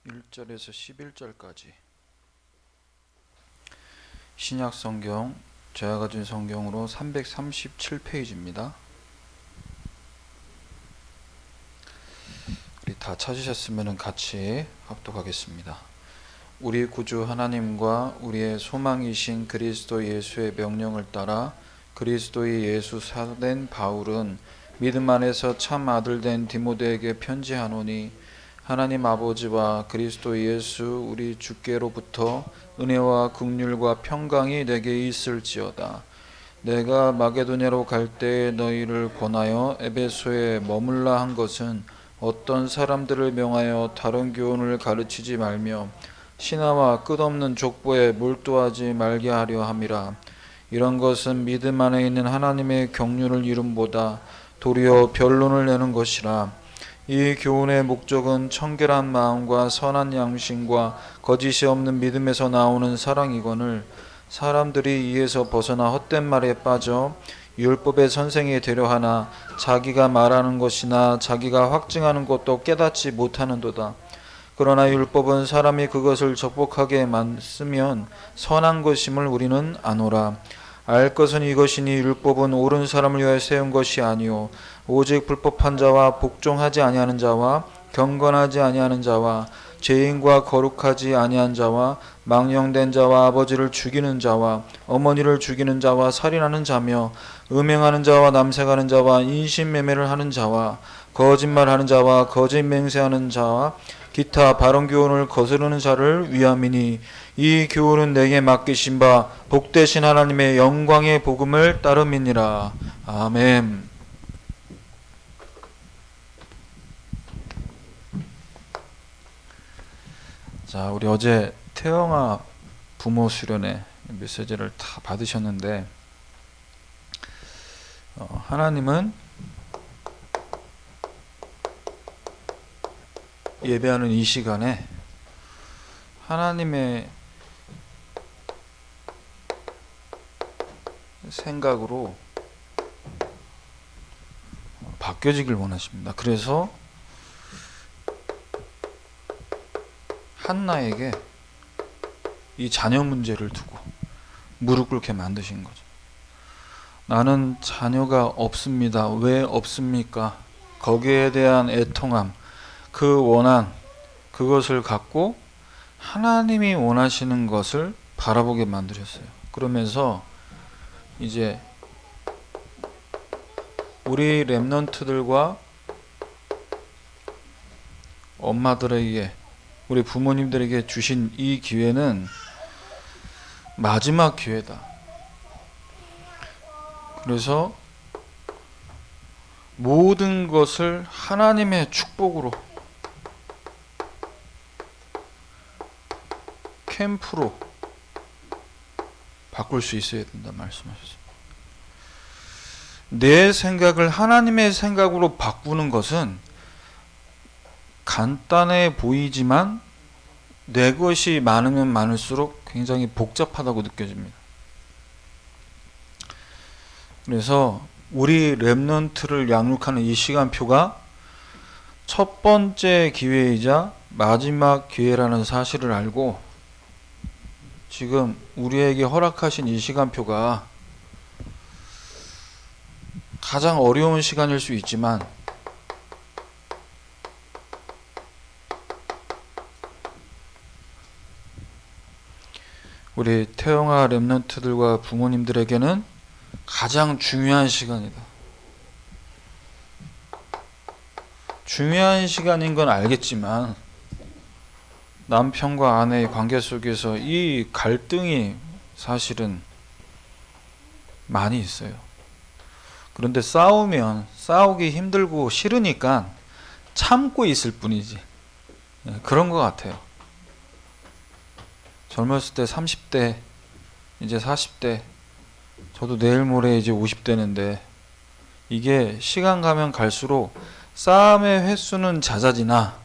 1절에서 11절까지 신약성경 제가 가진 성경으로 337페이지입니다. 우리 다 찾으셨으면 같이 합독하겠습니다. 우리 구주 하나님과 우리의 소망이신 그리스도 예수의 명령을 따라 그리스도의 예수 사도된 바울은 믿음 안에서 참 아들 된 디모데에게 편지하노니 하나님 아버지와 그리스도 예수 우리 주께로부터 은혜와 긍휼과 평강이 내게 있을지어다. 내가 마게도냐로 갈 때에 너희를 권하여 에베소에 머물라 한 것은 어떤 사람들을 명하여 다른 교훈을 가르치지 말며 신하와 끝없는 족보에 몰두하지 말게 하려 함이라. 이런 것은 믿음 안에 있는 하나님의 경륜을 이름보다 도리어 변론을 내는 것이라. 이 교훈의 목적은 청결한 마음과 선한 양심과 거짓이 없는 믿음에서 나오는 사랑이거늘 사람들이 이에서 벗어나 헛된 말에 빠져 율법의 선생이 되려 하나 자기가 말하는 것이나 자기가 확증하는 것도 깨닫지 못하는도다. 그러나 율법은 사람이 그것을 적복하게 쓰면 선한 것임을 우리는 아노라. 알 것은 이것이니 율법은 옳은 사람을 위하여 세운 것이 아니요 오직 불법한 자와 복종하지 아니하는 자와 경건하지 아니하는 자와 죄인과 거룩하지 아니한 자와 망령된 자와 아버지를 죽이는 자와 어머니를 죽이는 자와 살인하는 자며 음행하는 자와 남색하는 자와 인신매매를 하는 자와 거짓말하는 자와 거짓 맹세하는 자와 기타 바른 교훈을 거스르는 자를 위함이니 이 교훈은 내게 맡기신 바 복되신 하나님의 영광의 복음을 따름이니라. 아멘. 자, 우리 어제 태영아 부모 수련회 메시지를 다 받으셨는데 하나님은 예배하는 이 시간에 하나님의 생각으로 바뀌어지길 원하십니다. 그래서 한나에게 이 자녀 문제를 두고 무릎 꿇게 만드신 거죠. 나는 자녀가 없습니다. 왜 없습니까? 거기에 대한 애통함, 그 원한, 그것을 갖고 하나님이 원하시는 것을 바라보게 만드셨어요. 그러면서 이제 우리 렘넌트들과 엄마들에게 우리 부모님들에게 주신 이 기회는 마지막 기회다. 그래서 모든 것을 하나님의 축복으로 캠프로 바꿀 수 있어야 된다 말씀하셨습니다. 내 생각을 하나님의 생각으로 바꾸는 것은 간단해 보이지만 내 것이 많으면 많을수록 굉장히 복잡하다고 느껴집니다. 그래서 우리 렘넌트를 양육하는 이 시간표가 첫 번째 기회이자 마지막 기회라는 사실을 알고 지금 우리에게 허락하신 이 시간표가 가장 어려운 시간일 수 있지만 우리 태영아 렘넌트들과 부모님들에게는 가장 중요한 시간이다. 중요한 시간인 건 알겠지만 남편과 아내의 관계 속에서 이 갈등이 사실은 많이 있어요. 그런데 싸우기 힘들고 싫으니까 참고 있을 뿐이지. 그런 것 같아요. 젊었을 때 30대, 이제 40대, 저도 내일 모레 이제 50대인데 이게 시간 가면 갈수록 싸움의 횟수는 잦아지나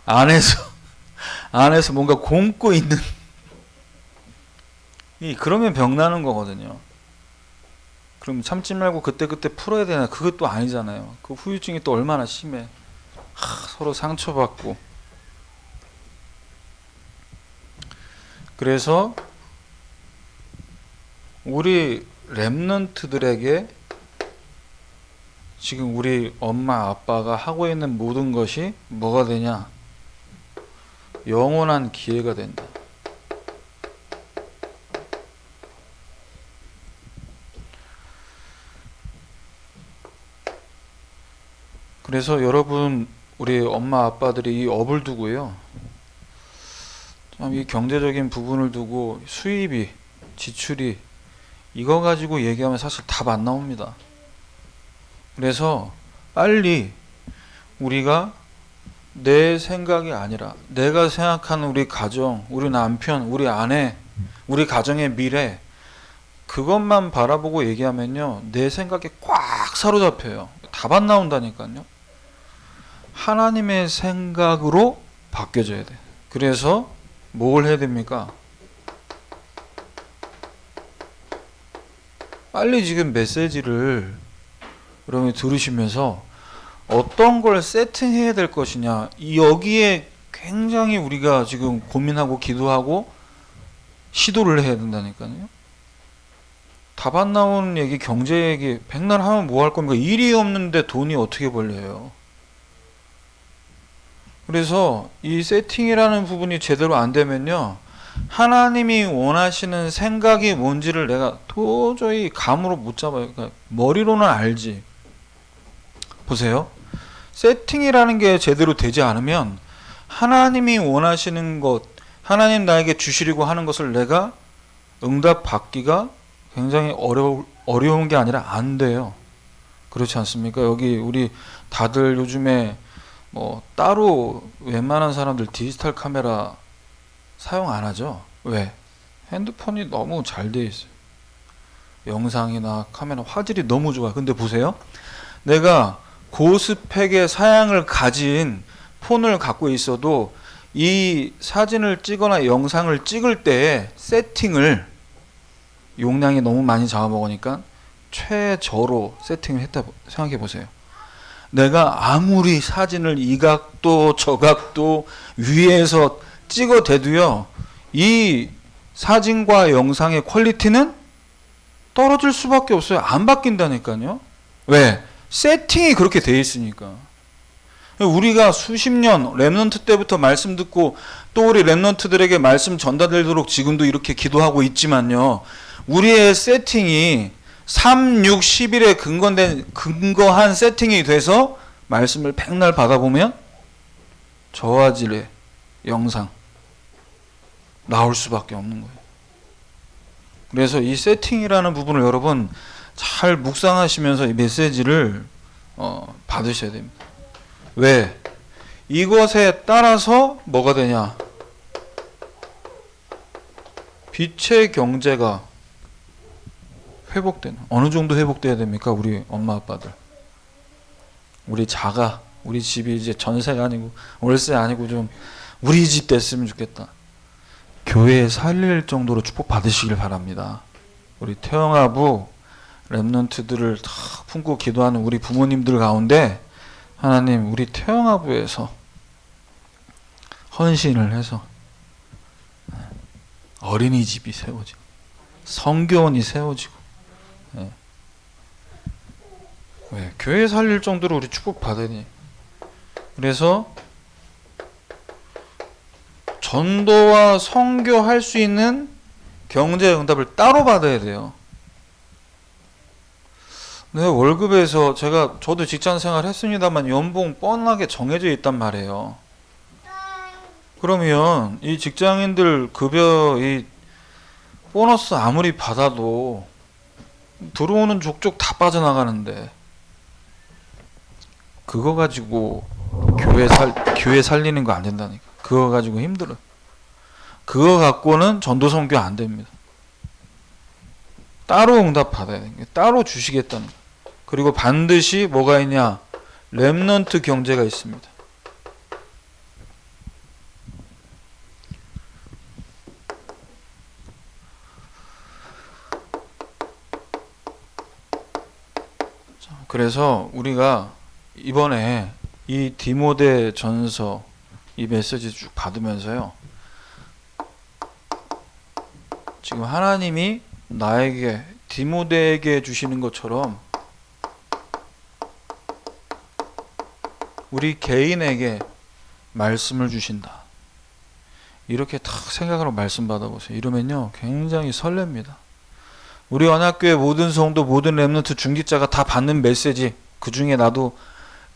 안에서 뭔가 곪고 있는 그러면 병나는 거거든요. 그럼 참지 말고 그때그때 풀어야 되나? 그것도 아니잖아요. 그 후유증이 또 얼마나 심해. 서로 상처받고 그래서 우리 렘넌트들에게 지금 우리 엄마 아빠가 하고 있는 모든 것이 뭐가 되냐? 영원한 기회가 된다. 그래서 여러분, 우리 엄마 아빠들이 이 업을 두고요, 참 이 경제적인 부분을 두고 수입이, 지출이, 이거 가지고 얘기하면 사실 답 안 나옵니다. 그래서 빨리 우리가 내 생각이 아니라 내가 생각하는 우리 가정, 우리 남편, 우리 아내, 우리 가정의 미래, 그것만 바라보고 얘기하면요, 내 생각에 꽉 사로잡혀요. 답 안 나온다니까요. 하나님의 생각으로 바뀌어져야 돼. 그래서 뭘 해야 됩니까? 빨리 지금 메시지를 여러분이 들으시면서 어떤 걸 세팅해야 될 것이냐, 여기에 굉장히 우리가 지금 고민하고 기도하고 시도를 해야 된다니까요. 답 안 나오는 얘기, 경제 얘기 백날 하면 뭐 할 겁니까? 일이 없는데 돈이 어떻게 벌려요? 그래서 이 세팅이라는 부분이 제대로 안 되면요, 하나님이 원하시는 생각이 뭔지를 내가 도저히 감으로 못 잡아요. 그러니까 머리로는 알지. 보세요. 세팅이라는 게 제대로 되지 않으면 하나님이 원하시는 것, 하나님 나에게 주시려고 하는 것을 내가 응답 받기가 굉장히 어려운 게 아니라 안 돼요. 그렇지 않습니까? 여기 우리 다들 요즘에 뭐 따로 웬만한 사람들 디지털 카메라 사용 안 하죠? 왜? 핸드폰이 너무 잘 돼 있어요. 영상이나 카메라 화질이 너무 좋아요. 근데 보세요. 내가 고스펙의 사양을 가진 폰을 갖고 있어도 이 사진을 찍거나 영상을 찍을 때 세팅을, 용량이 너무 많이 잡아먹으니까 최저로 세팅을 했다 생각해 보세요. 내가 아무리 사진을 이 각도 저 각도 위에서 찍어대도요, 이 사진과 영상의 퀄리티는 떨어질 수밖에 없어요. 안 바뀐다니까요. 왜? 세팅이 그렇게 돼 있으니까. 우리가 수십 년 렘넌트 때부터 말씀 듣고 또 우리 렘넌트들에게 말씀 전달되도록 지금도 이렇게 기도하고 있지만요, 우리의 세팅이 3, 6, 10일에 근거한 세팅이 돼서 말씀을 백날 받아보면 저화질의 영상 나올 수밖에 없는 거예요. 그래서 이 세팅이라는 부분을 여러분 잘 묵상하시면서 이 메시지를 받으셔야 됩니다. 왜? 이것에 따라서 뭐가 되냐? 빛의 경제가 회복되는, 어느 정도 회복돼야 됩니까? 우리 엄마 아빠들, 우리 자가, 우리 집이 이제 전세가 아니고 월세 아니고 좀 우리 집 됐으면 좋겠다. 교회에 살릴 정도로 축복 받으시길 바랍니다. 우리 태영아부 렘넌트들을 다 품고 기도하는 우리 부모님들 가운데 하나님, 우리 태영아부에서 헌신을 해서 어린이집이 세워지고 성교원이 세워지고, 왜? 교회 살릴 정도로 우리 축복 받으니. 그래서 전도와 성교할 수 있는 경제 응답을 따로 받아야 돼요. 네, 월급에서 저도 직장 생활 했습니다만 연봉 뻔하게 정해져 있단 말이에요. 그러면 이 직장인들 급여, 이 보너스 아무리 받아도 들어오는 족족 다 빠져나가는데 그거 가지고 교회 살리는 거 안 된다니까. 그거 가지고 힘들어. 그거 갖고는 전도 선교 안 됩니다. 따로 응답 받아야 돼요. 따로 주시겠다는 거. 그리고 반드시 뭐가 있냐? 렘넌트 경제가 있습니다. 그래서 우리가 이번에 이 디모데 전서 이 메시지 쭉 받으면서요, 지금 하나님이 나에게 디모데에게 주시는 것처럼 우리 개인에게 말씀을 주신다. 이렇게 탁 생각하고 말씀 받아보세요. 이러면요 굉장히 설렙니다. 우리 언약교회 모든 성도, 모든 렘넌트 중직자가 다 받는 메시지, 그 중에 나도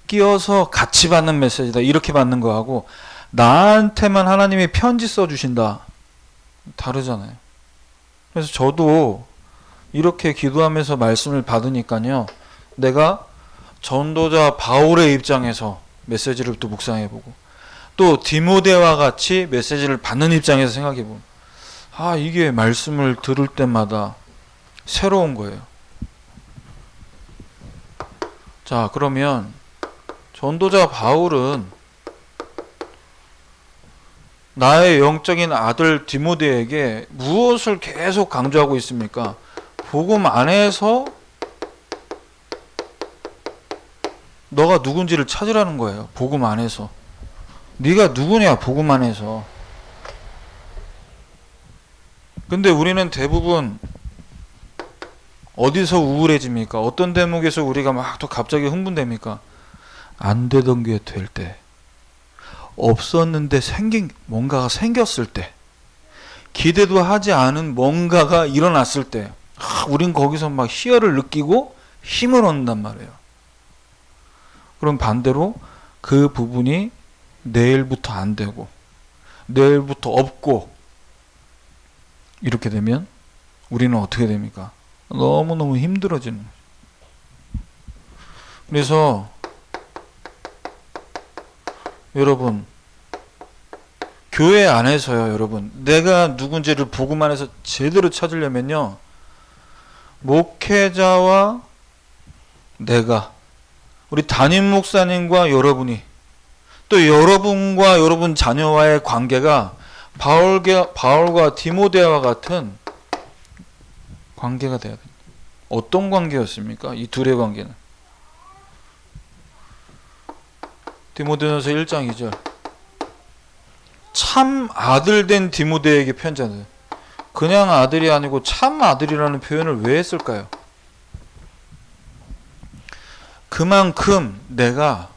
끼어서 같이 받는 메시지다 이렇게 받는 거하고 나한테만 하나님이 편지 써주신다 다르잖아요. 그래서 저도 이렇게 기도하면서 말씀을 받으니까요 내가 전도자 바울의 입장에서 메시지를 또 묵상해보고 또 디모데와 같이 메시지를 받는 입장에서 생각해보면 이게 말씀을 들을 때마다 새로운 거예요. 자, 그러면 전도자 바울은 나의 영적인 아들 디모데에게 무엇을 계속 강조하고 있습니까? 복음 안에서 너가 누군지를 찾으라는 거예요. 복음 안에서. 네가 누구냐 복음 안에서. 근데 우리는 대부분 어디서 우울해집니까? 어떤 대목에서 우리가 막 또 갑자기 흥분됩니까? 안 되던 게 될 때, 없었는데 뭔가가 생겼을 때, 기대도 하지 않은 뭔가가 일어났을 때, 우린 거기서 막 희열을 느끼고 힘을 얻는단 말이에요. 그럼 반대로 그 부분이 내일부터 안 되고 내일부터 없고 이렇게 되면 우리는 어떻게 됩니까? 너무너무 힘들어지는 거죠. 그래서 여러분 교회 안에서요 여러분 내가 누군지를 복음 안에서 제대로 찾으려면요 목회자와 내가 우리 담임 목사님과 여러분이 또 여러분과 여러분 자녀와의 관계가 바울과 디모데와 같은 관계가 돼야 됩니다. 어떤 관계였습니까? 이 둘의 관계는 디모데전서 1장 2절 참 아들 된 디모데에게 편지하는 그냥 아들이 아니고 참 아들이라는 표현을 왜 했을까요? 그만큼 내가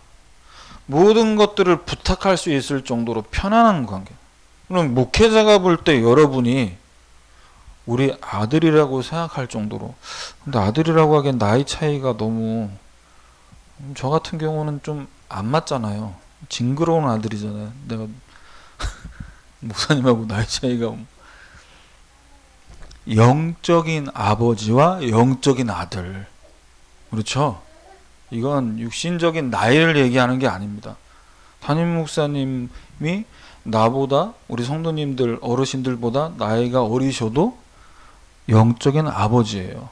모든 것들을 부탁할 수 있을 정도로 편안한 관계. 그럼 목회자가 볼 때 여러분이 우리 아들이라고 생각할 정도로 근데 아들이라고 하기엔 나이 차이가 너무 저 같은 경우는 좀 안 맞잖아요. 징그러운 아들이잖아요. 내가 목사님하고 나이 차이가 영적인 아버지와 영적인 아들 그렇죠? 이건 육신적인 나이를 얘기하는 게 아닙니다. 담임 목사님이 나보다 우리 성도님들 어르신들보다 나이가 어리셔도 영적인 아버지예요.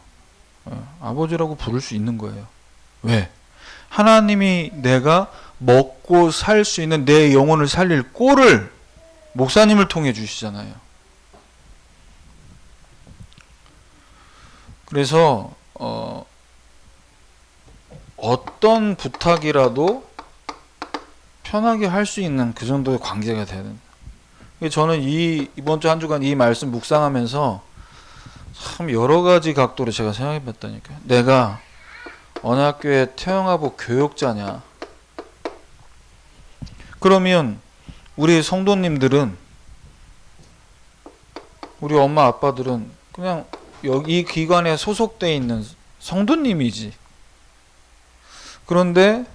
아버지라고 부를 수 있는 거예요. 왜? 하나님이 내가 먹고 살 수 있는 내 영혼을 살릴 꼴을 목사님을 통해 주시잖아요. 그래서 어떤 부탁이라도 편하게 할 수 있는 그 정도의 관계가 돼야 된다. 저는 이번 주 한 주간 이 말씀 묵상하면서 참 여러 가지 각도로 제가 생각해 봤다니까요. 내가 언약교회 태영아부 교육자냐? 그러면 우리 성도님들은 우리 엄마 아빠들은 그냥 여기 이 기관에 소속돼 있는 성도님이지. 그런데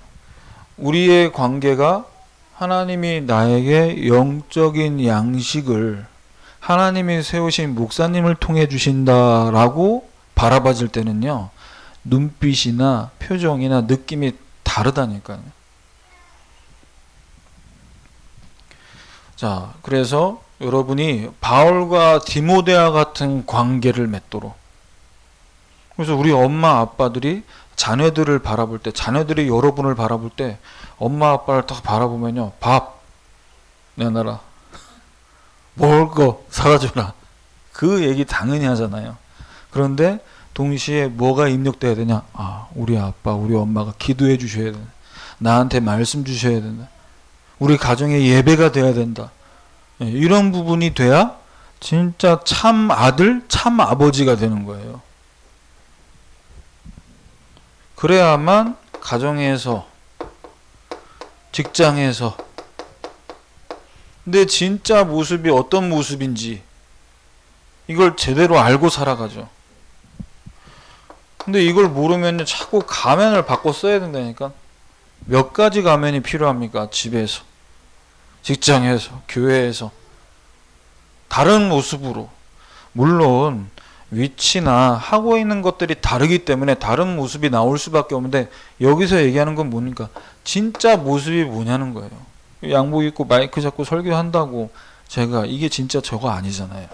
우리의 관계가 하나님이 나에게 영적인 양식을 하나님이 세우신 목사님을 통해 주신다라고 바라봐질 때는요. 눈빛이나 표정이나 느낌이 다르다니까요. 자, 그래서 여러분이 바울과 디모데와 같은 관계를 맺도록 그래서 우리 엄마 아빠들이 자녀들을 바라볼 때 자녀들이 여러분을 바라볼 때 엄마 아빠를 딱 바라보면요 밥 내놔라 먹을 거 사다 줘라 그 얘기 당연히 하잖아요. 그런데 동시에 뭐가 입력돼야 되냐? 우리 아빠 우리 엄마가 기도해 주셔야 된다. 나한테 말씀 주셔야 된다. 우리 가정에 예배가 돼야 된다. 이런 부분이 돼야 진짜 참 아들, 참 아버지가 되는 거예요. 그래야만 가정에서, 직장에서, 내 진짜 모습이 어떤 모습인지 이걸 제대로 알고 살아가죠. 근데 이걸 모르면 자꾸 가면을 바꿔 써야 된다니까. 몇 가지 가면이 필요합니까? 집에서, 직장에서, 교회에서 다른 모습으로. 물론 위치나 하고 있는 것들이 다르기 때문에 다른 모습이 나올 수밖에 없는데, 여기서 얘기하는 건 뭡니까? 진짜 모습이 뭐냐는 거예요. 양복 입고 마이크 잡고 설교한다고 제가 이게 진짜 저거 아니잖아요.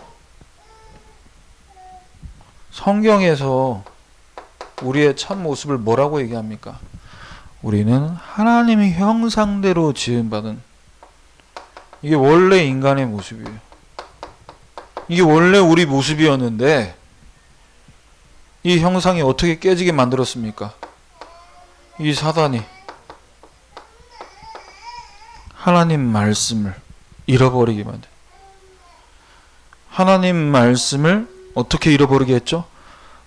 성경에서 우리의 참 모습을 뭐라고 얘기합니까? 우리는 하나님의 형상대로 지음받은, 이게 원래 인간의 모습이에요. 이게 원래 우리 모습이었는데 이 형상이 어떻게 깨지게 만들었습니까? 이 사단이 하나님 말씀을 잃어버리게 만든. 하나님 말씀을 어떻게 잃어버리게 했죠?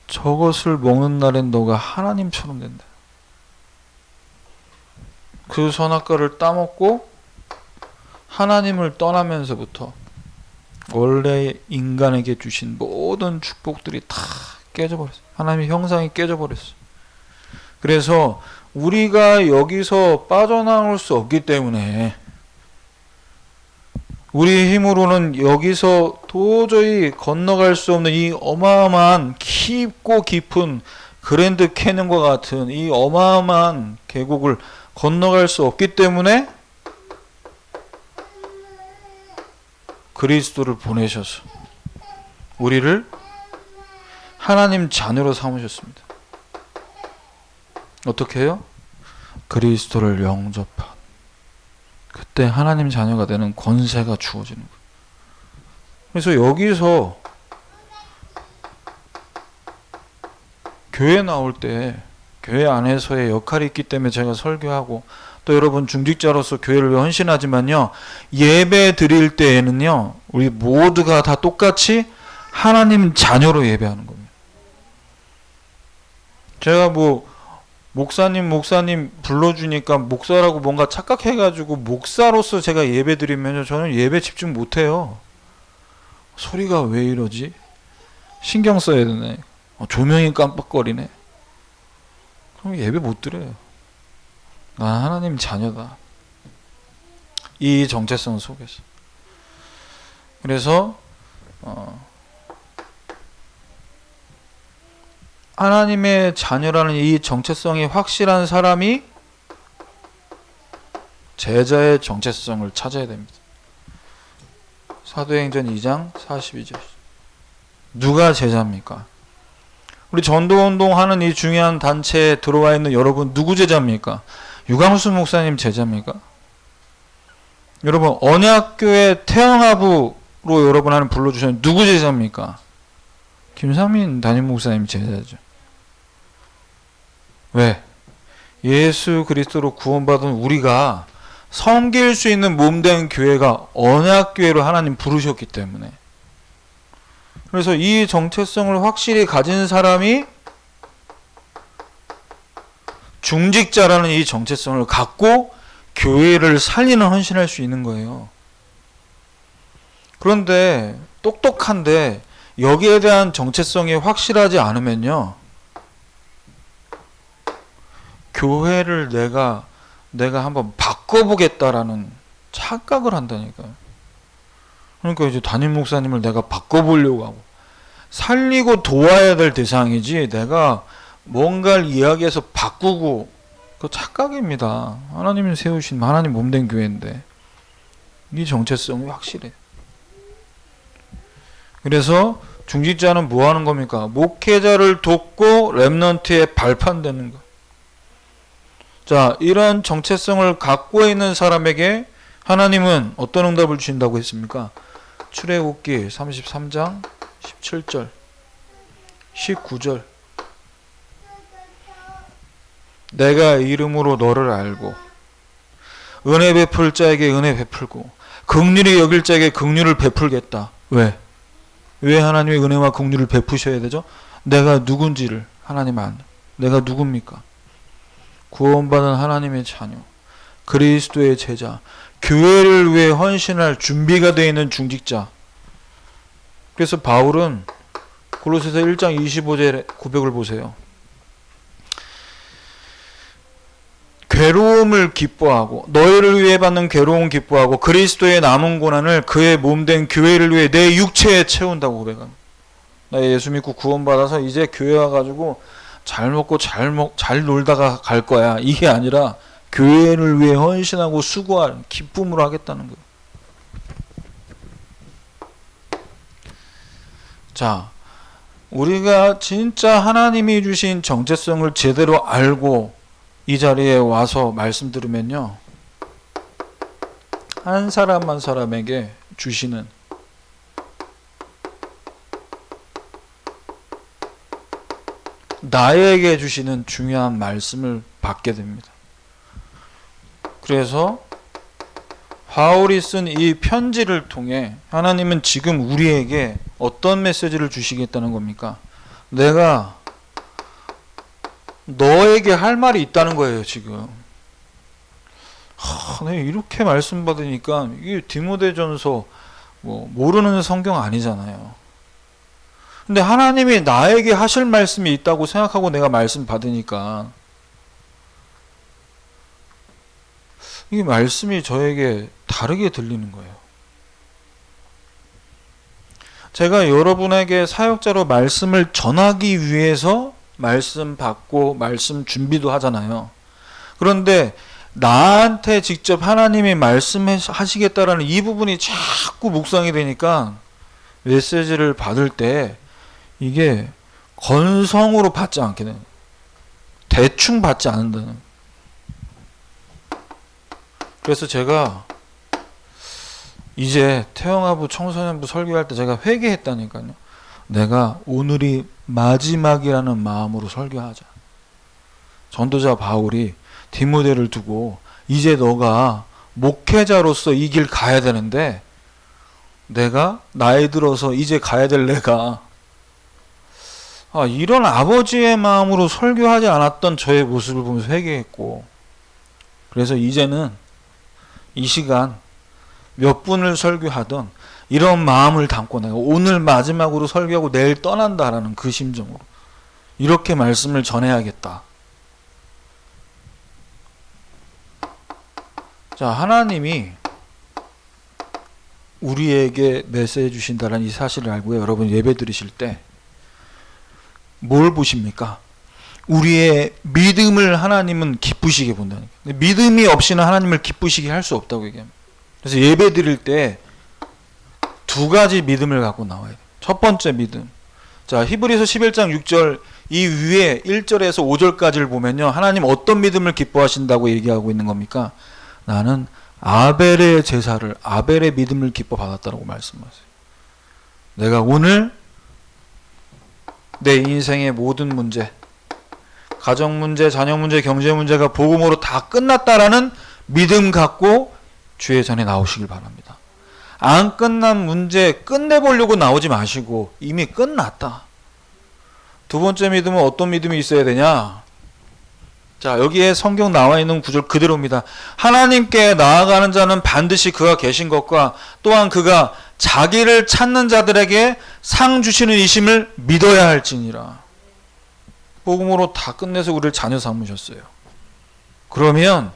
저것을 먹는 날엔 너가 하나님처럼 된다. 그 선악과를 따먹고 하나님을 떠나면서부터 원래 인간에게 주신 모든 축복들이 다 깨져버렸어요. 하나님의 형상이 깨져버렸어요. 그래서 우리가 여기서 빠져나올 수 없기 때문에, 우리 힘으로는 여기서 도저히 건너갈 수 없는 이 어마어마한 깊고 깊은 그랜드 캐년과 같은 이 어마어마한 계곡을 건너갈 수 없기 때문에 그리스도를 보내셔서 우리를 하나님 자녀로 삼으셨습니다. 어떻게 해요? 그리스도를 영접한, 그때 하나님 자녀가 되는 권세가 주어지는 거예요. 그래서 여기서 교회 나올 때 교회 안에서의 역할이 있기 때문에 제가 설교하고, 또 여러분 중직자로서 교회를 위해 헌신하지만요, 예배 드릴 때에는요 우리 모두가 다 똑같이 하나님 자녀로 예배하는 겁니다. 제가 목사님 불러주니까 목사라고 뭔가 착각해가지고 목사로서 제가 예배 드리면 저는 예배 집중 못해요. 소리가 왜 이러지? 신경 써야 되네. 조명이 깜빡거리네. 그럼 예배 못 드려요. 난 하나님 자녀다. 이 정체성 속에서. 그래서 하나님의 자녀라는 이 정체성이 확실한 사람이 제자의 정체성을 찾아야 됩니다. 사도행전 2장 42절. 누가 제자입니까? 우리 전도운동 하는 이 중요한 단체에 들어와 있는 여러분 누구 제자입니까? 유광수 목사님 제자입니까? 여러분 언약교회 태영하부로 여러분 하는 불러주셨는데 누구 제자입니까? 김상민 담임 목사님 제자죠. 왜? 예수 그리스도로 구원받은 우리가 섬길 수 있는 몸된 교회가 언약교회로 하나님 부르셨기 때문에. 그래서 이 정체성을 확실히 가진 사람이 중직자라는 이 정체성을 갖고 교회를 살리는 헌신할 수 있는 거예요. 그런데 똑똑한데 여기에 대한 정체성이 확실하지 않으면요, 교회를 내가 한번 바꿔보겠다라는 착각을 한다니까요. 그러니까 이제 담임 목사님을 내가 바꿔보려고 하고, 살리고 도와야 될 대상이지 내가 뭔가를 이야기해서 바꾸고, 그 착각입니다. 하나님이 세우신 하나님 몸된 교회인데 이 정체성이 확실해. 그래서 중직자는 뭐 하는 겁니까? 목회자를 돕고 렘넌트에 발판되는 거. 자, 이런 정체성을 갖고 있는 사람에게 하나님은 어떤 응답을 주신다고 했습니까? 출애굽기 33장 17절 19절. 내가 이름으로 너를 알고 은혜 베풀 자에게 은혜 베풀고 긍휼히 여길 자에게 긍휼을 베풀겠다. 왜? 왜 하나님의 은혜와 긍휼을 베푸셔야 되죠? 내가 누군지를 하나님 내가 누굽니까? 구원받은 하나님의 자녀, 그리스도의 제자, 교회를 위해 헌신할 준비가 되어 있는 중직자. 그래서 바울은 골로새서 1장 25절 고백을 보세요. 괴로움을 기뻐하고 너희를 위해 받는 괴로움 기뻐하고 그리스도의 남은 고난을 그의 몸된 교회를 위해 내 육체에 채운다고 고백합니다. 나 예수 믿고 구원받아서 이제 교회 와가지고 잘 먹고 잘 놀다가 갈 거야. 이게 아니라 교회를 위해 헌신하고 수고할 기쁨으로 하겠다는 거예요. 자, 우리가 진짜 하나님이 주신 정체성을 제대로 알고 이 자리에 와서 말씀 들으면요, 한 사람 한 사람에게 주시는 나에게 주시는 중요한 말씀을 받게 됩니다. 그래서 바울이 쓴 이 편지를 통해 하나님은 지금 우리에게 어떤 메시지를 주시겠다는 겁니까? 내가 너에게 할 말이 있다는 거예요, 지금. 내가 이렇게 말씀 받으니까 이게 디모데전서 모르는 성경 아니잖아요. 근데 하나님이 나에게 하실 말씀이 있다고 생각하고 내가 말씀 받으니까 이 말씀이 저에게 다르게 들리는 거예요. 제가 여러분에게 사역자로 말씀을 전하기 위해서 말씀 받고 말씀 준비도 하잖아요. 그런데 나한테 직접 하나님이 말씀하시겠다라는 이 부분이 자꾸 묵상이 되니까 메시지를 받을 때 이게 건성으로 받지 않게 되는, 대충 받지 않는다는. 그래서 제가 이제 태영아부 청소년부 설교할 때 제가 회개했다니까요. 내가 오늘이 마지막이라는 마음으로 설교하자. 전도자 바울이 디모데를 두고 이제 너가 목회자로서 이 길 가야 되는데 내가 나이 들어서 이제 가야 될 내가 이런 아버지의 마음으로 설교하지 않았던 저의 모습을 보면서 회개했고, 그래서 이제는 이 시간 몇 분을 설교하던 이런 마음을 담고 내가 오늘 마지막으로 설교하고 내일 떠난다라는 그 심정으로 이렇게 말씀을 전해야겠다. 자, 하나님이 우리에게 메시지 주신다는 이 사실을 알고요. 여러분 예배 드리실 때 뭘 보십니까? 우리의 믿음을 하나님은 기쁘시게 본다는 거예요. 믿음이 없이는 하나님을 기쁘시게 할 수 없다고 얘기합니다. 그래서 예배 드릴 때 두 가지 믿음을 갖고 나와야 돼요. 첫 번째 믿음. 자, 히브리서 11장 6절 이 위에 1절에서 5절까지를 보면요, 하나님 어떤 믿음을 기뻐하신다고 얘기하고 있는 겁니까? 나는 아벨의 제사를, 아벨의 믿음을 기뻐 받았다고 말씀하세요. 내가 오늘 내 인생의 모든 문제, 가정 문제, 자녀 문제, 경제 문제가 복음으로 다 끝났다라는 믿음 갖고 주의 전에 나오시길 바랍니다. 안 끝난 문제 끝내보려고 나오지 마시고 이미 끝났다. 두 번째 믿음은 어떤 믿음이 있어야 되냐? 자, 여기에 성경 나와 있는 구절 그대로입니다. 하나님께 나아가는 자는 반드시 그가 계신 것과 또한 그가 자기를 찾는 자들에게 상 주시는 이심을 믿어야 할지니라. 복음으로 다 끝내서 우리를 자녀 삼으셨어요. 그러면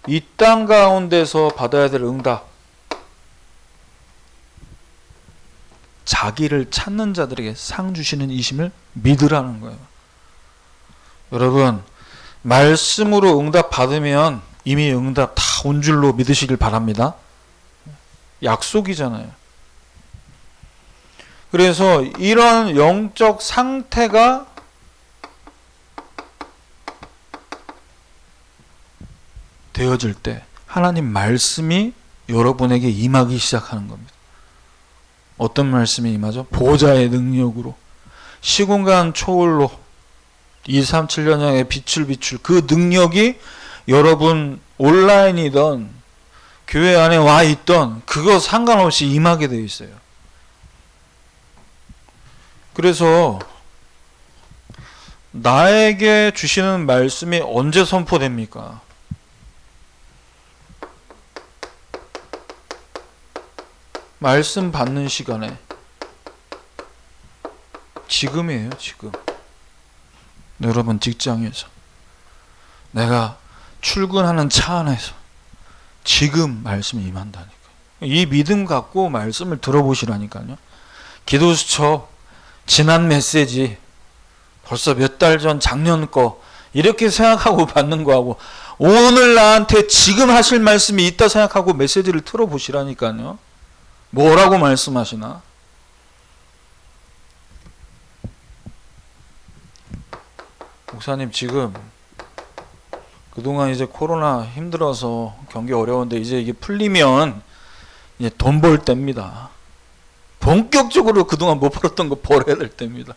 이 땅 가운데서 받아야 될 응답, 자기를 찾는 자들에게 상 주시는 이심을 믿으라는 거예요. 여러분, 말씀으로 응답 받으면 이미 응답 다 온 줄로 믿으시길 바랍니다. 약속이잖아요. 그래서 이런 영적 상태가 되어질 때 하나님 말씀이 여러분에게 임하기 시작하는 겁니다. 어떤 말씀이 임하죠? 보좌의 능력으로, 시공간 초월로 237년형의 빛을 비출 그 능력이 여러분 온라인이든 교회 안에 와 있던 그거 상관없이 임하게 되어 있어요. 그래서 나에게 주시는 말씀이 언제 선포됩니까? 말씀 받는 시간에. 지금이에요, 지금. 여러분, 직장에서, 내가 출근하는 차 안에서 지금 말씀이 임한다니까. 이 믿음 갖고 말씀을 들어보시라니까요. 기도수첩 지난 메시지 벌써 몇 달 전 작년 거 이렇게 생각하고 받는 거하고 오늘 나한테 지금 하실 말씀이 있다 생각하고 메시지를 틀어보시라니까요. 뭐라고 말씀하시나? 목사님, 지금 그동안 이제 코로나 힘들어서 경기 어려운데 이제 이게 풀리면 이제 돈 벌 때입니다. 본격적으로 그동안 못 벌었던 거 벌어야 될 때입니다.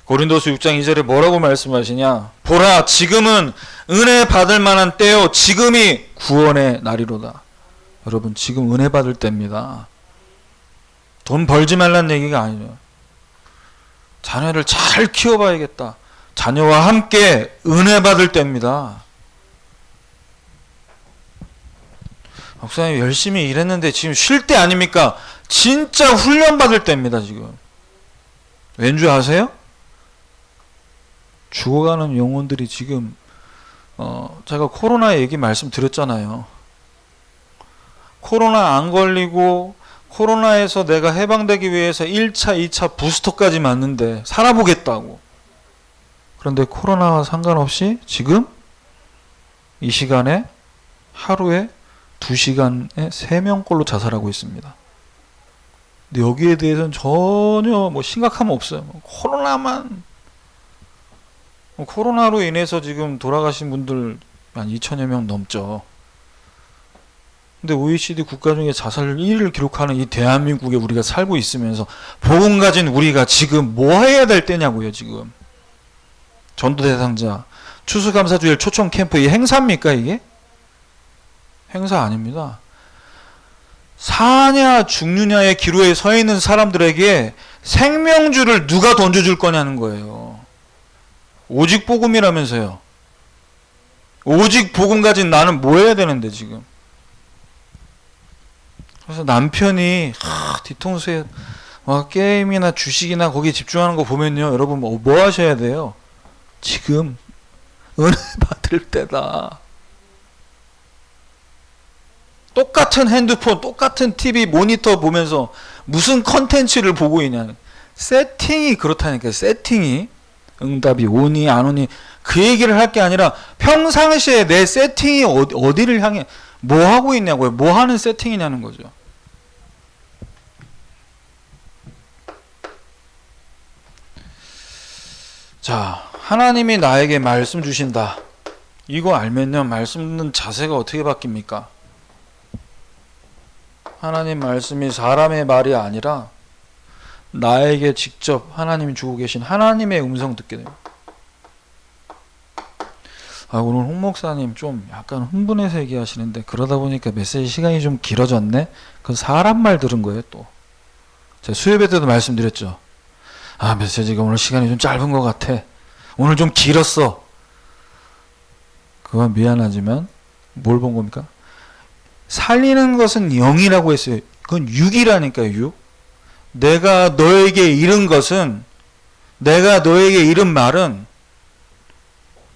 고린도서 6장 2절에 뭐라고 말씀하시냐? 보라, 지금은 은혜 받을 만한 때요, 지금이 구원의 날이로다. 여러분, 지금 은혜 받을 때입니다. 돈 벌지 말란 얘기가 아니에요. 자녀를 잘 키워봐야겠다. 자녀와 함께 은혜 받을 때입니다. 목사님, 열심히 일했는데 지금 쉴 때 아닙니까? 진짜 훈련 받을 때입니다, 지금. 왠 줄 아세요? 죽어가는 영혼들이 지금, 제가 코로나 얘기 말씀드렸잖아요. 코로나 안 걸리고 코로나에서 내가 해방되기 위해서 1차, 2차 부스터까지 맞는데 살아보겠다고. 그런데 코로나와 상관없이 지금 이 시간에 하루에 2시간에 3명꼴로 자살하고 있습니다. 근데 여기에 대해서는 전혀 심각함 없어요. 코로나로 인해서 지금 돌아가신 분들 한 2천여 명 넘죠. 근데 OECD 국가 중에 자살 1위를 기록하는 이 대한민국에 우리가 살고 있으면서 복음 가진 우리가 지금 뭐 해야 될 때냐고요, 지금. 전도 대상자, 추수감사주일 초청 캠프, 이 행사입니까, 이게? 행사 아닙니다. 사냐 죽느냐의 기로에 서 있는 사람들에게 생명주를 누가 던져줄 거냐는 거예요. 오직 복음이라면서요. 오직 복음 가진 나는 뭐 해야 되는데 지금. 그래서 남편이 뒤통수에 게임이나 주식이나 거기에 집중하는 거 보면요, 여러분 뭐 하셔야 돼요? 지금 은혜 받을 때다. 똑같은 핸드폰, 똑같은 TV 모니터 보면서 무슨 컨텐츠를 보고 있냐. 세팅이 그렇다니까요. 세팅이. 응답이 오니 안 오니 그 얘기를 할 게 아니라 평상시에 내 세팅이 어디를 향해 뭐 하고 있냐고요. 뭐 하는 세팅이냐는 거죠. 자, 하나님이 나에게 말씀 주신다. 이거 알면요, 말씀 듣는 자세가 어떻게 바뀝니까? 하나님 말씀이 사람의 말이 아니라 나에게 직접 하나님이 주고 계신 하나님의 음성 듣게 돼요. 오늘 홍 목사님 좀 약간 흥분해서 얘기하시는데 그러다 보니까 메시지 시간이 좀 길어졌네? 그건 사람 말 들은 거예요, 또. 제가 수요예배 때도 말씀드렸죠. 메시지가 오늘 시간이 좀 짧은 것 같아. 오늘 좀 길었어. 그건 미안하지만 뭘 본 겁니까? 살리는 것은 영이라고 했어요. 그건 육이라니까요, 육. 내가 너에게 이른 것은, 내가 너에게 이른 말은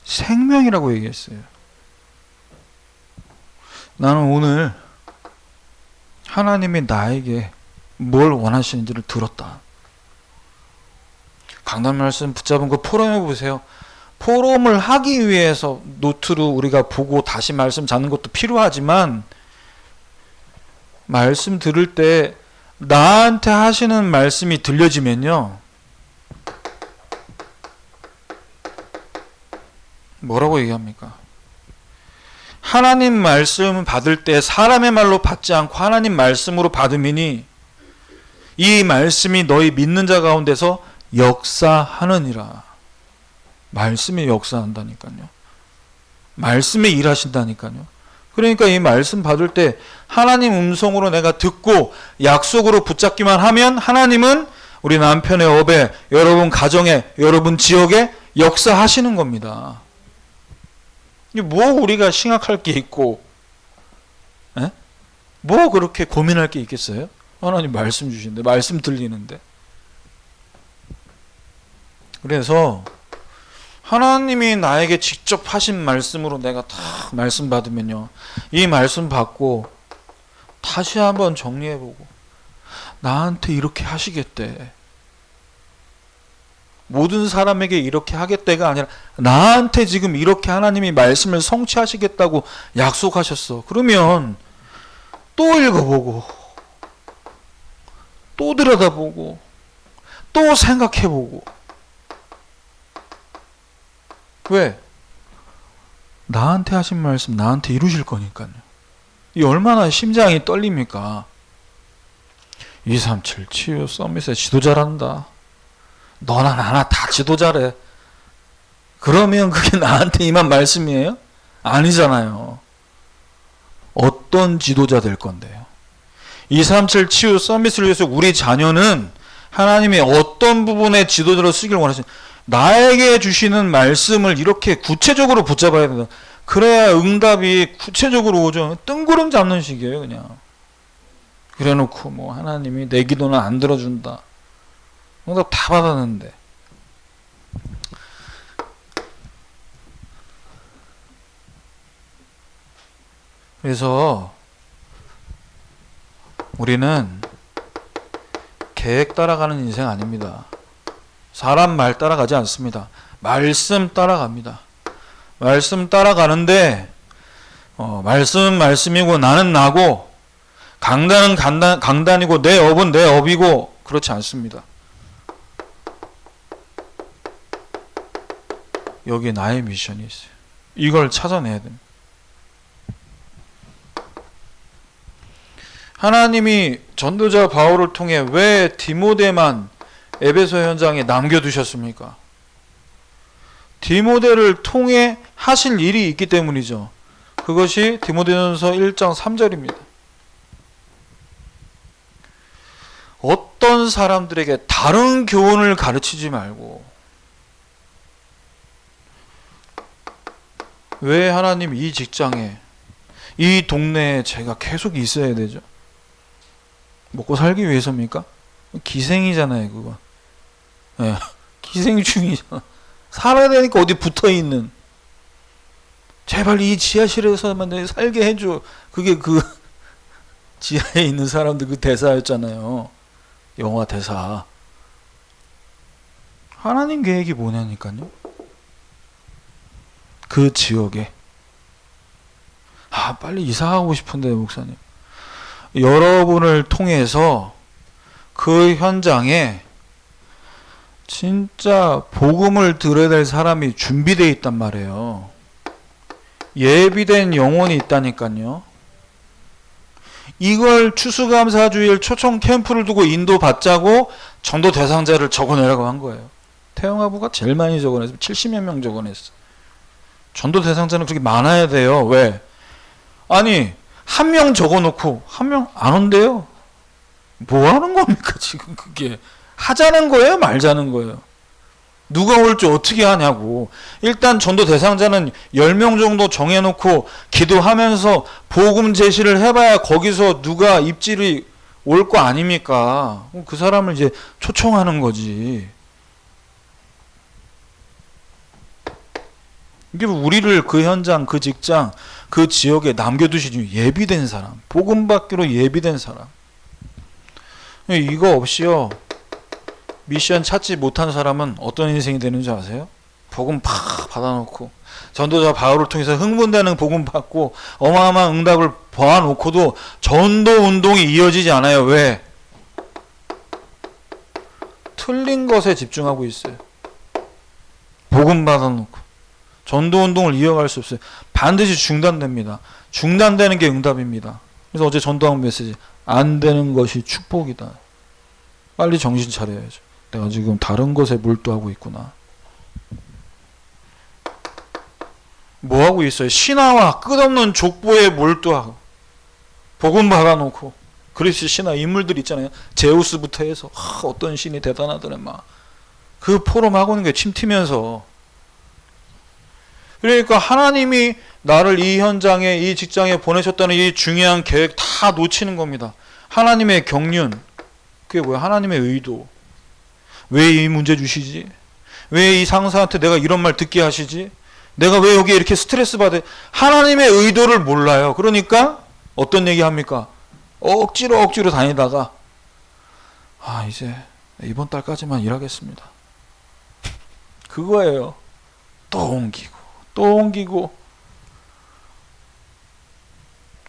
생명이라고 얘기했어요. 나는 오늘 하나님이 나에게 뭘 원하시는지를 들었다. 강단 말씀 붙잡은 거 포럼해 보세요. 포럼을 하기 위해서 노트로 우리가 보고 다시 말씀 잡는 것도 필요하지만 말씀 들을 때 나한테 하시는 말씀이 들려지면요, 뭐라고 얘기합니까? 하나님 말씀 받을 때 사람의 말로 받지 않고 하나님 말씀으로 받음이니 이 말씀이 너희 믿는 자 가운데서 역사하느니라. 말씀이 역사한다니까요. 말씀에 일하신다니까요. 그러니까 이 말씀 받을 때 하나님 음성으로 내가 듣고 약속으로 붙잡기만 하면 하나님은 우리 남편의 업에, 여러분 가정에, 여러분 지역에 역사하시는 겁니다. 뭐 우리가 생각할 게 있고, 에? 뭐 그렇게 고민할 게 있겠어요? 하나님 말씀 주시는데, 말씀 들리는데. 그래서 하나님이 나에게 직접 하신 말씀으로 내가 다 말씀 받으면요, 이 말씀 받고 다시 한번 정리해보고, 나한테 이렇게 하시겠대. 모든 사람에게 이렇게 하겠대가 아니라 나한테 지금 이렇게 하나님이 말씀을 성취하시겠다고 약속하셨어. 그러면 또 읽어보고, 또 들여다보고, 또 생각해보고. 왜? 나한테 하신 말씀 나한테 이루실 거니까요. 이 얼마나 심장이 떨립니까? 237 치유 서밋의 지도자란다. 너나 나나 다 지도자래. 그러면 그게 나한테 임한 말씀이에요? 아니잖아요. 어떤 지도자 될 건데요? 237 치유 서밋을 위해서 우리 자녀는 하나님의 어떤 부분의 지도자로 쓰기를 원하시는, 나에게 주시는 말씀을 이렇게 구체적으로 붙잡아야 된다. 그래야 응답이 구체적으로 오죠. 뜬구름 잡는 식이에요, 그냥. 그래 놓고 뭐 하나님이 내 기도는 안 들어준다. 응답 다 받았는데. 그래서 우리는 계획 따라가는 인생 아닙니다. 사람 말 따라가지 않습니다. 말씀 따라갑니다. 말씀 따라가는데 말씀은 말씀이고 나는 나고, 강단은 강단이고 내 업은 내 업이고, 그렇지 않습니다. 여기에 나의 미션이 있어요. 이걸 찾아내야 됩니다. 하나님이 전도자 바울을 통해 왜 디모데만 에베소 현장에 남겨두셨습니까? 디모데를 통해 하실 일이 있기 때문이죠. 그것이 디모데전서 1장 3절입니다. 어떤 사람들에게 다른 교훈을 가르치지 말고, 왜 하나님 이 직장에, 이 동네에 제가 계속 있어야 되죠? 먹고 살기 위해서입니까? 기생이잖아요, 그거. 네, 기생충이잖아. 살아야 되니까 어디 붙어있는. 제발 이 지하실에서만 내 살게 해줘. 그게 그 지하에 있는 사람들 그 대사였잖아요. 영화 대사. 하나님 계획이 뭐냐니까요. 그 지역에. 빨리 이사하고 싶은데, 목사님. 여러분을 통해서 그 현장에 진짜 복음을 들어야 될 사람이 준비되어 있단 말이에요. 예비된 영혼이 있다니까요. 이걸 추수감사주일 초청 캠프를 두고 인도받자고 전도 대상자를 적어내라고 한 거예요. 태영아부가 제일 많이 적어냈어요. 70여 명 적어냈어. 전도 대상자는 그렇게 많아야 돼요. 왜? 아니, 한 명 적어놓고 한 명 안 온대요. 뭐 하는 겁니까 지금? 그게 하자는 거예요, 말자는 거예요? 누가 올지 어떻게 하냐고. 일단 전도 대상자는 10명 정도 정해놓고 기도하면서 복음 제시를 해봐야 거기서 누가 입질이 올 거 아닙니까? 그 사람을 이제 초청하는 거지. 이게 우리를 그 현장, 그 직장, 그 지역에 남겨두시니 예비된 사람, 복음 받기로 예비된 사람. 이거 없이요, 미션 찾지 못한 사람은 어떤 인생이 되는 줄 아세요? 복음 팍 받아놓고 전도자 바울을 통해서 흥분되는 복음 받고 어마어마한 응답을 보아놓고도 전도 운동이 이어지지 않아요. 왜? 틀린 것에 집중하고 있어요. 복음 받아놓고 전도 운동을 이어갈 수 없어요. 반드시 중단됩니다. 중단되는 게 응답입니다. 그래서 어제 전도한 메시지, 안 되는 것이 축복이다. 빨리 정신 차려야죠. 내가 지금 다른 것에 몰두하고 있구나. 뭐하고 있어요? 신화와 끝없는 족보에 몰두하고 복음 받아놓고 그리스 신화 인물들 있잖아요. 제우스부터 해서 어떤 신이 대단하더래 막. 그 포럼 하고 있는 게 침 튀면서. 그러니까 하나님이 나를 이 현장에 이 직장에 보내셨다는 이 중요한 계획 다 놓치는 겁니다. 하나님의 경륜. 그게 뭐야? 하나님의 의도. 왜 이 문제 주시지? 왜 이 상사한테 내가 이런 말 듣게 하시지? 내가 왜 여기에 이렇게 스트레스 받아? 하나님의 의도를 몰라요. 그러니까 어떤 얘기 합니까? 억지로 다니다가 이제 이번 달까지만 일하겠습니다. 그거예요. 또 옮기고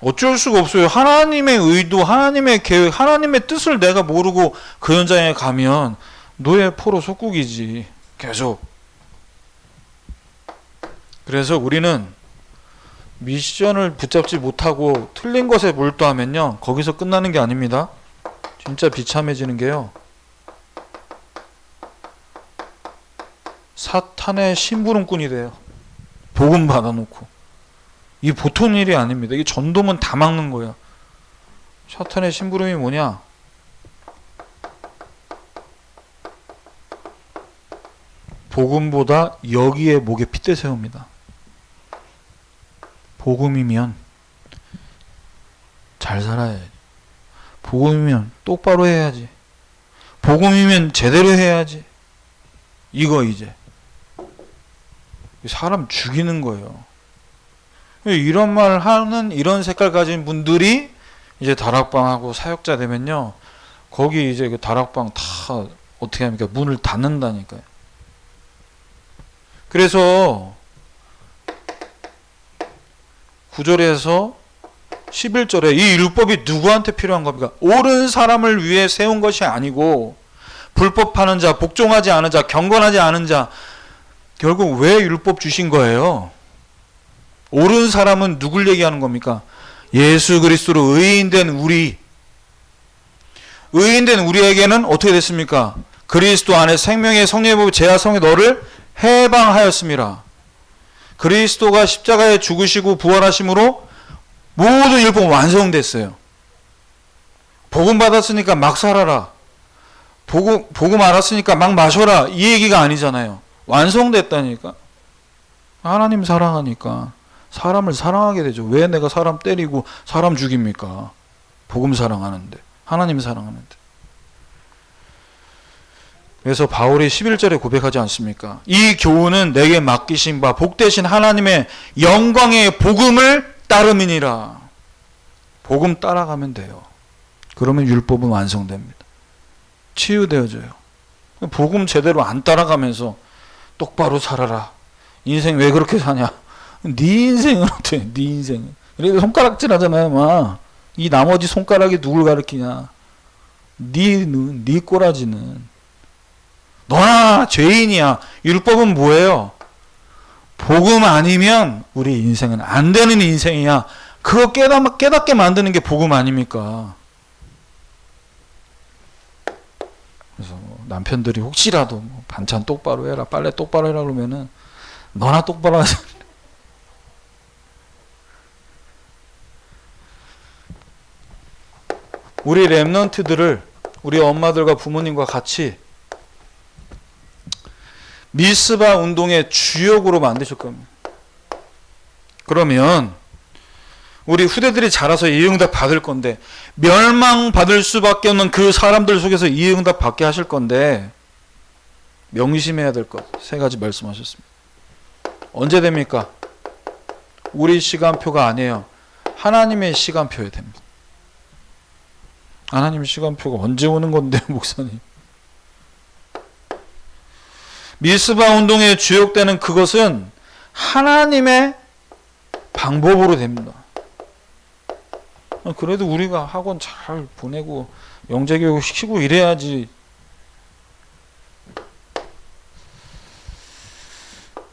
어쩔 수가 없어요. 하나님의 의도, 하나님의 계획, 하나님의 뜻을 내가 모르고 그 현장에 가면 노예 포로 속국이지. 계속. 그래서 우리는 미션을 붙잡지 못하고 틀린 것에 몰두하면요, 거기서 끝나는 게 아닙니다. 진짜 비참해지는 게요, 사탄의 심부름꾼이 돼요. 복음 받아놓고. 이게 보통 일이 아닙니다. 이게 전도면 다 막는 거예요. 사탄의 심부름이 뭐냐? 복음보다 여기에 목에 핏대 세웁니다. 복음이면 잘 살아야지. 복음이면 똑바로 해야지. 복음이면 제대로 해야지. 이거 이제 사람 죽이는 거예요. 이런 말 하는 이런 색깔 가진 분들이 이제 다락방하고 사역자 되면요, 거기 이제 그 다락방 다 어떻게 합니까? 문을 닫는다니까요. 그래서 9절에서 11절에 이 율법이 누구한테 필요한 겁니까? 옳은 사람을 위해 세운 것이 아니고 불법하는 자, 복종하지 않은 자, 경건하지 않은 자. 결국 왜 율법 주신 거예요? 옳은 사람은 누굴 얘기하는 겁니까? 예수 그리스도로 의인된 우리. 의인된 우리에게는 어떻게 됐습니까? 그리스도 안에 생명의 성령의 법 제하성에 너를 해방하였습니다. 그리스도가 십자가에 죽으시고 부활하심으로 모든 율법은 완성됐어요. 복음 받았으니까 막 살아라. 복음 알았으니까 막 마셔라. 이 얘기가 아니잖아요. 완성됐다니까. 하나님 사랑하니까 사람을 사랑하게 되죠. 왜 내가 사람 때리고 사람 죽입니까? 복음 사랑하는데, 하나님 사랑하는데. 그래서 바울이 11절에 고백하지 않습니까? 이 교훈은 내게 맡기신 바 복되신 하나님의 영광의 복음을 따름이니라. 복음 따라가면 돼요. 그러면 율법은 완성됩니다. 치유되어져요. 복음 제대로 안 따라가면서 똑바로 살아라. 인생 왜 그렇게 사냐? 네 인생은 어때? 네 인생은. 그래도 손가락질 하잖아요. 막. 이 나머지 손가락이 누굴 가리키냐? 네 꼬라지는. 너나 죄인이야. 율법은 뭐예요? 복음 아니면 우리 인생은 안 되는 인생이야. 그거 깨닫게 만드는 게 복음 아닙니까? 그래서 남편들이 혹시라도 반찬 똑바로 해라, 빨래 똑바로 해라 그러면은 너나 똑바로 하자. 우리 렘넌트들을 우리 엄마들과 부모님과 같이 미스바 운동의 주역으로 만드실 겁니다. 그러면 우리 후대들이 자라서 이 응답 받을 건데, 멸망받을 수밖에 없는 그 사람들 속에서 이 응답 받게 하실 건데, 명심해야 될 것 세 가지 말씀하셨습니다. 언제 됩니까? 우리 시간표가 아니에요. 하나님의 시간표에 됩니다. 하나님의 시간표가 언제 오는 건데, 목사님? 미스바 운동에 주역되는 그것은 하나님의 방법으로 됩니다. 그래도 우리가 학원 잘 보내고 영재교육 시키고 이래야지.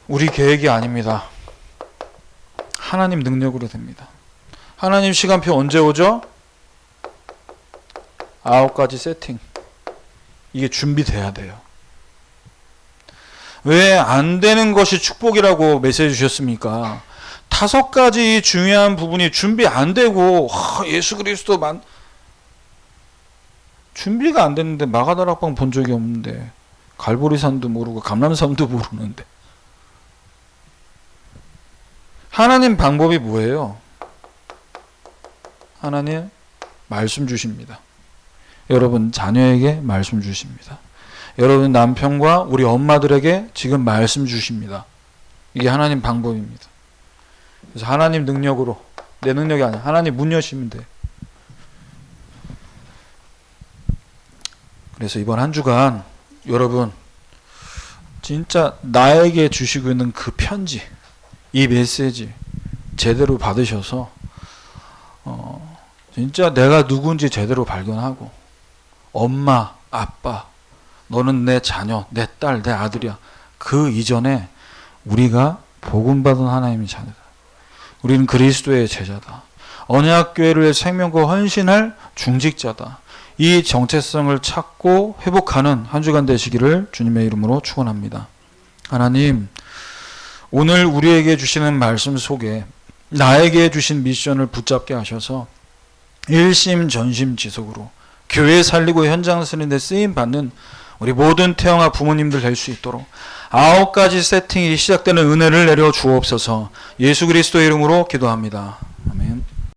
우리 계획이 아닙니다. 하나님 능력으로 됩니다. 하나님 시간표 언제 오죠? 9가지 세팅. 이게 준비돼야 돼요. 왜 안 되는 것이 축복이라고 메시지 주셨습니까? 5가지 중요한 부분이 준비 안 되고 예수 그리스도만 준비가 안 됐는데 마가다락방 본 적이 없는데 갈보리산도 모르고 감람산도 모르는데 하나님 방법이 뭐예요? 하나님 말씀 주십니다. 여러분 자녀에게 말씀 주십니다. 여러분 남편과 우리 엄마들에게 지금 말씀 주십니다. 이게 하나님 방법입니다. 그래서 하나님 능력으로, 내 능력이 아니야. 하나님 문 여시면 돼. 그래서 이번 한 주간 여러분 진짜 나에게 주시고 있는 그 편지, 이 메시지 제대로 받으셔서 진짜 내가 누군지 제대로 발견하고, 엄마, 아빠, 너는 내 자녀, 내 딸, 내 아들이야. 그 이전에 우리가 복음받은 하나님의 자녀다. 우리는 그리스도의 제자다. 언약교회를 생명과 헌신할 중직자다. 이 정체성을 찾고 회복하는 한 주간 되시기를 주님의 이름으로 축원합니다. 하나님, 오늘 우리에게 주시는 말씀 속에 나에게 주신 미션을 붙잡게 하셔서 일심전심지속으로 교회 살리고 현장 쓰는데 쓰임 받는 우리 모든 태영아 부모님들 될 수 있도록 9가지 세팅이 시작되는 은혜를 내려 주옵소서. 예수 그리스도의 이름으로 기도합니다. 아멘.